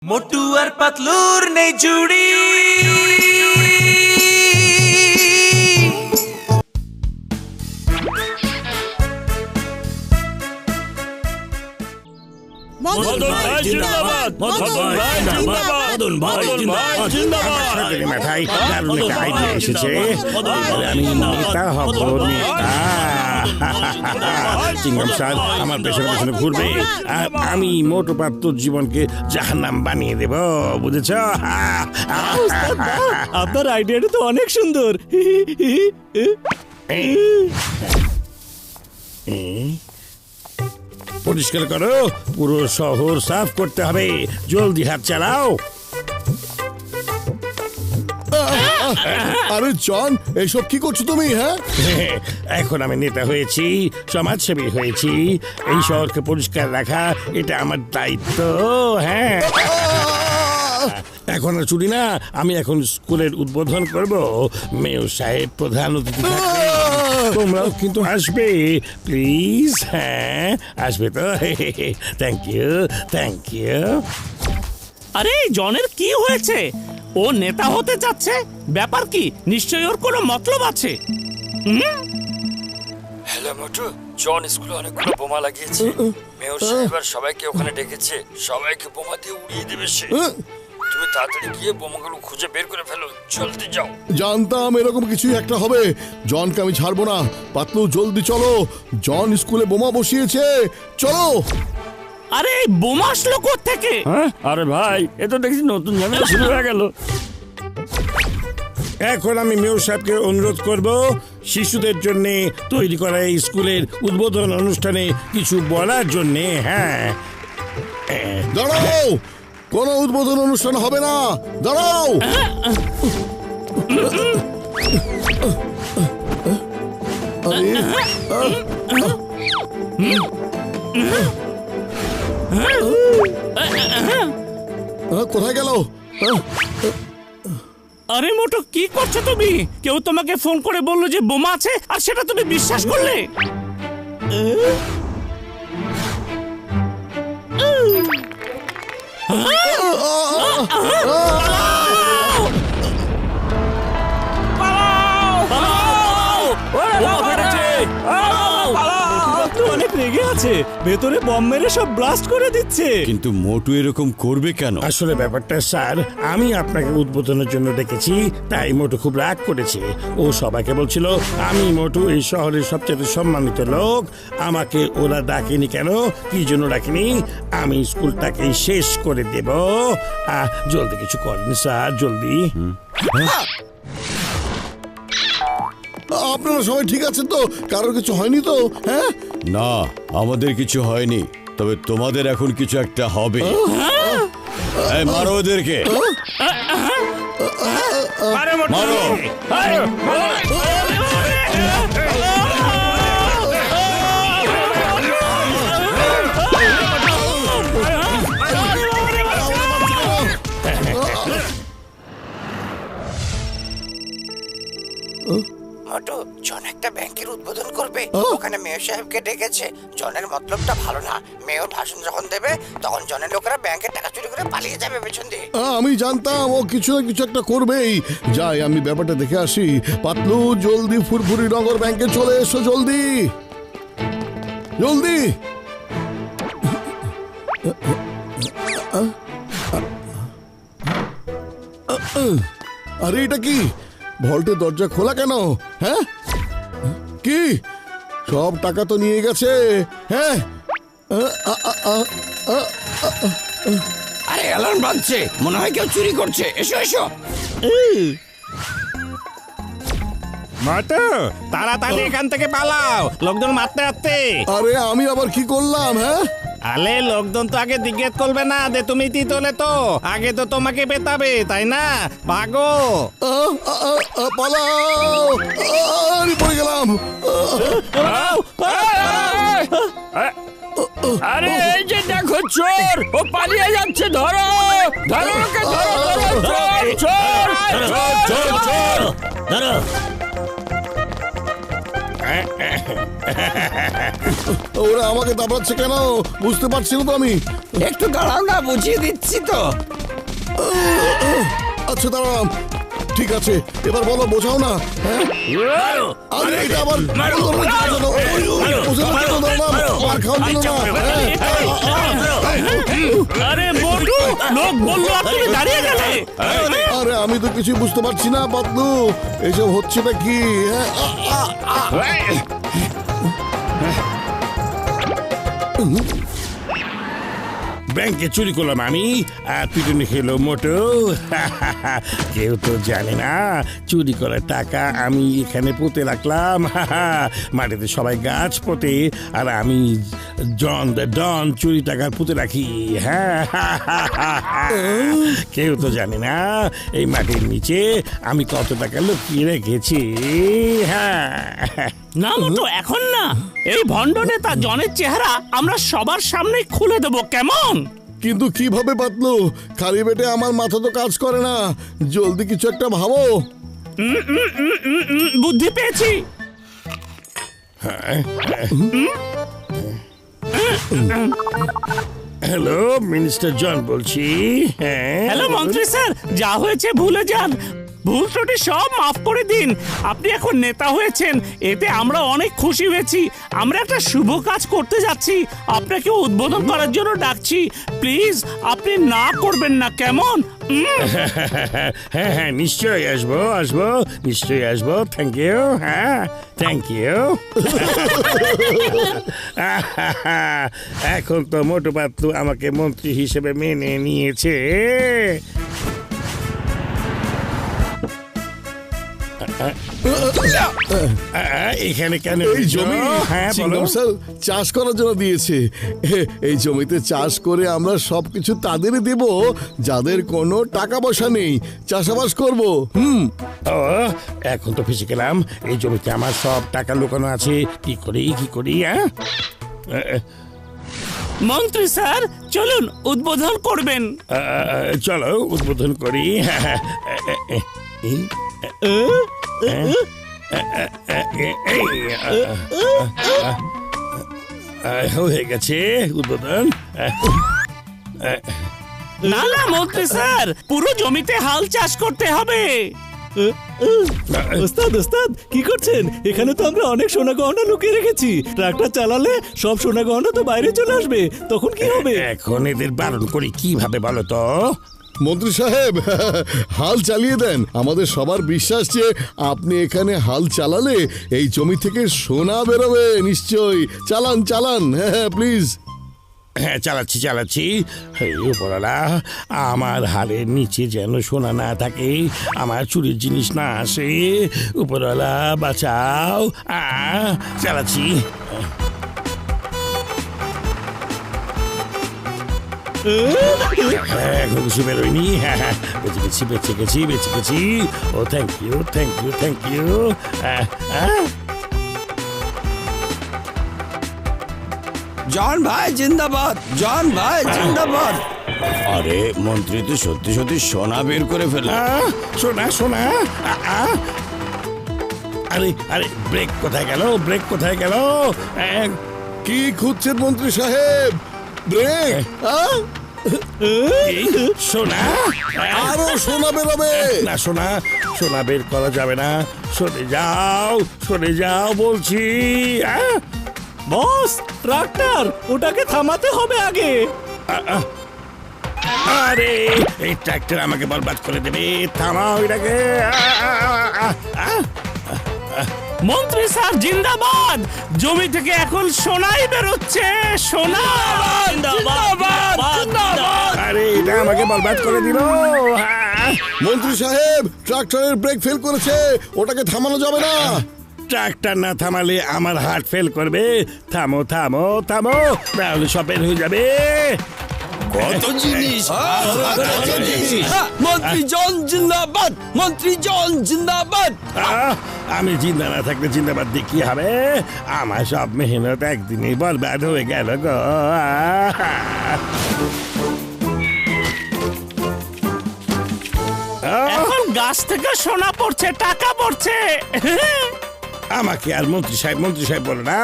মোটু আর পাতলুর নেই জুড়ি। চিংগাম স্যার আমার পেছনে পেছনে ঘুরবে আর আমি মোটু পাতলুর জীবনকে জাহান্নাম বানিয়ে দেব, বুঝেছ? আপনার আইডিয়াটা তো অনেক সুন্দর। পরিষ্কার করো, পুরো শহর সাফ করতে হবে, জলদি হাত চালাও। আরে জন, এইসব কি করছো তুমি? হ্যাঁ, এখন আমি নেতা হয়েছি, সমাজসেবী হয়েছি, এই শহরকে পরিষ্কার রাখা এটা আমার দায়িত্ব। হ্যাঁ, এখন আর ছুটি না, আমি এখন স্কুলের উদ্বোধন করব। মেয়র সাহেব প্রধান অতিথি থাকবে, তোমরাও কিন্তু আসবে প্লিজ। হ্যাঁ, আসবে তো? Thank you, thank you. আরে জনের কি হয়েছে? ও নেতা হতে যাচ্ছে, ব্যাপার কি? নিশ্চয়ই ওর কোনো মতলব আছে। হ্যালো মোটু, জন স্কুলে অনেকগুলো বোমা লাগিয়েছে। মেয়র সাহেব আর সবাইকে ওখানে ডেকেছে, সবাইকে বোমা দিয়ে উড়িয়ে দেবে সে। তুমি তাড়াতাড়ি গিয়ে বোমাগুলো খুঁজে বের করে ফেলো, জলদি যাও। জানতাম এরকম কিছুই একটা হবে। জনকে আমি ছাড়বো না। পাতলু জলদি চলো, জন স্কুলে বোমা বসিয়েছে, চলো। আরে এই বোমা আসলো কোত্থেকে? আরে ভাই, এ তো দেখছি নতুন ঝামেলা শুরু হয়ে গেল। এখন আমি মেয়র সাহেবকে অনুরোধ করব শিশুদের জন্য তৈরি করা এই স্কুলের উদ্বোধন অনুষ্ঠানে কিছু বলার জন্য। হ্যাঁ, দাঁড়াও, কোনো উদ্বোধন অনুষ্ঠান হবে না, দাঁড়াও। কোথায় গেল? আরে মোটু, কি করছো তুমি? কেউ তোমাকে ফোন করে বললো যে বোমা আছে, আর সেটা তুমি বিশ্বাস করলে? অনেক রেগে আছে, ভেতরে বম মেরে সব ব্লাস্ট করে দিচ্ছে। কিন্তু মোটু এরকম করবে কেন? আসলে ব্যাপারটা স্যার, আমি আপনাকে উদ্বোধনের জন্য ডেকেছি, তাই মোটু খুব রাগ করেছে। ও সবাইকে বলছিল আমি মোটু এই শহরের সবচেয়ে সম্মানিত লোক, আমাকে ওরা ডাকেনি কেন, কি জন্য ডাকেনি, আমি স্কুলটাকে শেষ করে দেব। জলদি কিছু করেন স্যার, জলদি। আপনারা সবাই ঠিক আছেন তো? কারোর কিছু হয়নি তো? হ্যাঁ, না, আমাদের কিছু হয়নি, তবে তোমাদের এখন কিছু একটা হবে। এই, মারো ওদেরকে, মারো। মোটু, জন একটা ব্যাংকের উদ্বোধন করবে, ওখানে মেয়র সাহেবকে ডেকেছে। জনের মতলবটা ভালো না। মেয়র ভাষণ যখন দেবে তখন জনের লোকেরা ব্যাংকের টাকা চুরি করে পালিয়ে যাবে পেছন দিয়ে। আমি জানতাম ও কিছু না কিছু একটা করবেই। যাই, আমি ব্যাপারটা দেখে আসি। পাতলু, জলদি ফুরফুরি নগর ব্যাংকে চলে এসো, জলদি জলদি। আরে এটা কি? ভল্টের দরজা খোলা কেন? হ্যাঁ, কি সব টাকা তো নিয়ে গেছে? হ্যাঁ, আরে অ্যালার্ম বাজছে, মনে হয় কেউ চুরি করছে। এসো এসো। মোটু, তাড়াতাড়ি এখান থেকে পালাও, লোকজন মারতে আসছে। আরে আমি আবার কি করলাম? হ্যাঁ, আলে লোকজন তো আগে জিজ্ঞেস করবে না যে তুমি তিতলে, তো আগে তো তোমাকে পেতাবে, তাই না? ভাগো। পালাও, আমি পড়ে গেলাম। আরে এই যে দেখো চোর, ও পালিয়ে যাচ্ছে, ধরো ধরো ওকে, ধরো ধরো, চোর চোর চোর চোর, ধরো। ওরা আমাকে দাবড়াচ্ছে কেন বুঝতে পারছি না তো আমি। একটু দাঁড়াও না, বুঝিয়ে দিচ্ছি তো। আচ্ছা দাঁড়াম, ঠিক আছে, এবার বলো, বোঝাও না। হ্যাঁ? আরে এটা আবার মার খাওয়ার জন্য না। আরে মোটু, লোক বললো আর তুমি দাঁড়িয়ে গেলে। আরে আমি তো কিছু বুঝতে পারছি না পাতলু, এসব হচ্ছেটা কি? ব্যাংকে চুরি করলাম আমি, আর পিটুনি খেলো মোটু। কেউ তো জানে না চুরি করার টাকা আমি এখানে পুঁতে রাখলাম। মাটিতে সবাই গাছ পোতে, আর আমি জন দ্য ডন চুরি টাকা পুঁতে রাখি। হ্যাঁ, কেউ তো জানে না এই মাটির নিচে আমি কত টাকা লুকিয়ে রেখেছি। হ্যাঁ, না মোটু, এখন না। এই ভণ্ড নেতা জনের চেহারা আমরা সবার সামনে খুলে দেবো, কেমন? কিন্তু কিভাবে পাতলু? খালি পেটে আমার মাথা তো কাজ করে না, জলদি কিছু একটা ভাবো। বুদ্ধি পেয়েছি। হ্যালো, মিনিস্টার জন বলছি। হ্যাঁ, হ্যালো মন্ত্রী স্যার, যা হয়েছে ভুলে যান। ভুল ত্রুটি সব মাফ করে দিন। আপনি এখন নেতা হয়েছেন, এতে আমরা অনেক খুশি হয়েছি। আমরা একটা শুভ কাজ করতে যাচ্ছি, আপনাকে উদ্বোধন করার জন্য ডাকছি। প্লিজ আপনি না করবেন না, কেমন? হ্যাঁ হ্যাঁ, নিশ্চয়ই আসবো, নিশ্চয়ই আসবো। Thank you. হ্যাঁ, থ্যাংক ইউ। এখন তো মোটু পাতলু আমাকে মন্ত্রী হিসেবে মেনে নিয়েছে। এখানে কেন? এই জমি হ্যাঁ বলো। স্যার চাষ করার জন্য দিয়েছে। এই জমিতে চাষ করে আমরা সবকিছু তাদেরই দেব যাদের কোনো টাকা পয়সা নেই। চাষাবাস করব। ও, এখন তো ফেসে গেলাম। এই জমিতে আমার সব টাকা লুকানো আছে। কি করি? হ্যাঁ, মন্ত্রী স্যার চলুন, উদ্বোধন করবেন। চলো উদ্বোধন করি। হয়ে গেছে উদ্বোধন। না না মন্ত্রী স্যার, পুরো জমিতে হাল চাষ করতে হবে। ওস্তাদ কি করছেন? এখানে তো আমরা অনেক সোনা গহনা লুকিয়ে রেখেছি। ট্রাক্টর চালালে সব সোনা গহনা তো বাইরে চলে আসবে, তখন কি হবে? এখন এদের বারণ করি কিভাবে বলো তো? মন্ত্রী সাহেব, হাল চালিয়ে দেন। আমাদের সবার বিশ্বাস যে আপনি এখানে হাল চালালে এই জমি থেকে সোনা বেরোবে। নিশ্চয়ই চালান। হ্যাঁ প্লিজ। হ্যাঁ, চালাচ্ছি। উপরওয়ালা, আমার হাড়ের নিচে যেন সোনা না থাকে, আমার চুরির জিনিস না আসে। উপরওয়ালা বাঁচাও। চালাচ্ছি। এখন কিছু বেরোয়নি। বেঁচে গেছি। ও থ্যাংক ইউ। জন ভাই জিন্দাবাদ, আরে মন্ত্রী তো সত্যি সোনা বের করে ফেলল। সোনা। আরে ব্রেক কোথায় গেল? কি খুঁজছেন মন্ত্রী সাহেব? ব্রেক? সোনা? আরো সোনা বেরোবে। না, সোনা বের করা যাবে না। সরে যাও বলছি। বস, ট্রাক্টর ওটাকে থামাতে হবে আগে। আরে এই ট্রাক্টর আমাকে বরবাদ করে দেবে। থামাও এটাকে। মন্ত্রী স্যার জিন্দাবাদ। জমি থেকে এখন সোনাই বেরোচ্ছে। সোনা। আরে এটা আমাকে বরবাদ করে দিল। মন্ত্রী সাহেব, ট্রাক্টরের ব্রেক ফেল করেছে, ওটাকে থামানো যাবে না। ট্রাক্টর না থামালে আমার হার্ট ফেল করবে। থামো, তাহলে সব বের হয়ে যাবে। কত জিনিস! মন্ত্রী জন জিন্দাবাদ। আমি জিন্দা না থাকলে জিন্দাবাদ দিয়ে কি হবে? আমার সব মেহনত একদিনই বরবাদ হয়ে গেল গো। এখন গাছ থেকে সোনা পড়ছে, টাকা পড়ছে। আমাকে আর মন্ত্রী সাহেব বলে না,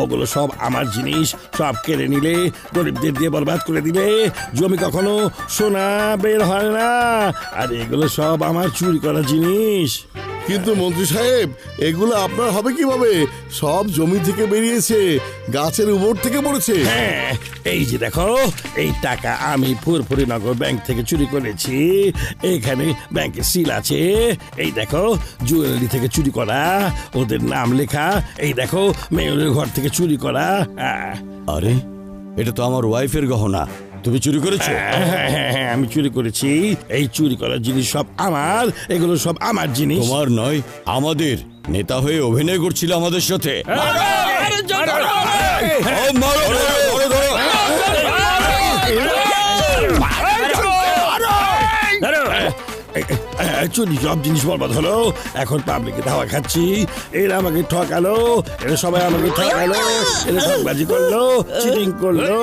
ওগুলো সব আমার জিনিস, সব কেড়ে নিলে গরিবদের দিয়ে বরবাদ করে দিলে, জমি কখনো সোনা বের হয় না, আর এগুলো সব আমার চুরি করা জিনিস। কিন্তু মন্ত্রী সাহেব, এগুলো আপনার হবে কিভাবে? সব জমি থেকে বেরিয়েছে, গাছের উপর থেকে পড়েছে। হ্যাঁ, এই যে দেখো, এই টাকা আমি ফুরফুরি নগর ব্যাংক থেকে চুরি করেছি। এইখানে ব্যাংকের সিল আছে, এই দেখো জুয়েলারি থেকে চুরি করা, ওদের নাম লেখা, এই দেখো মেয়রের ঘর থেকে চুরি করা। আরে এটা তো আমার ওয়াইফের গহনা, তুমি চুরি করেছো? হ্যাঁ, আমি চুরি করেছি। এই চুরি করা জিনিস সব আমার, এগুলো সব আমার জিনিস। তোমার নয়, আমাদের। নেতা হয়ে অভিনয় করছিল আমাদের সাথে। চুরি সব জিনিস বরবাদ হলো, এখন পাবলিকে ধাওয়া খাচ্ছি। এরা আমাকে ঠকালো, এরা সবাই আমাকে ঠকালো, এরা ঠকবাজি করলো, চিটিং করলো।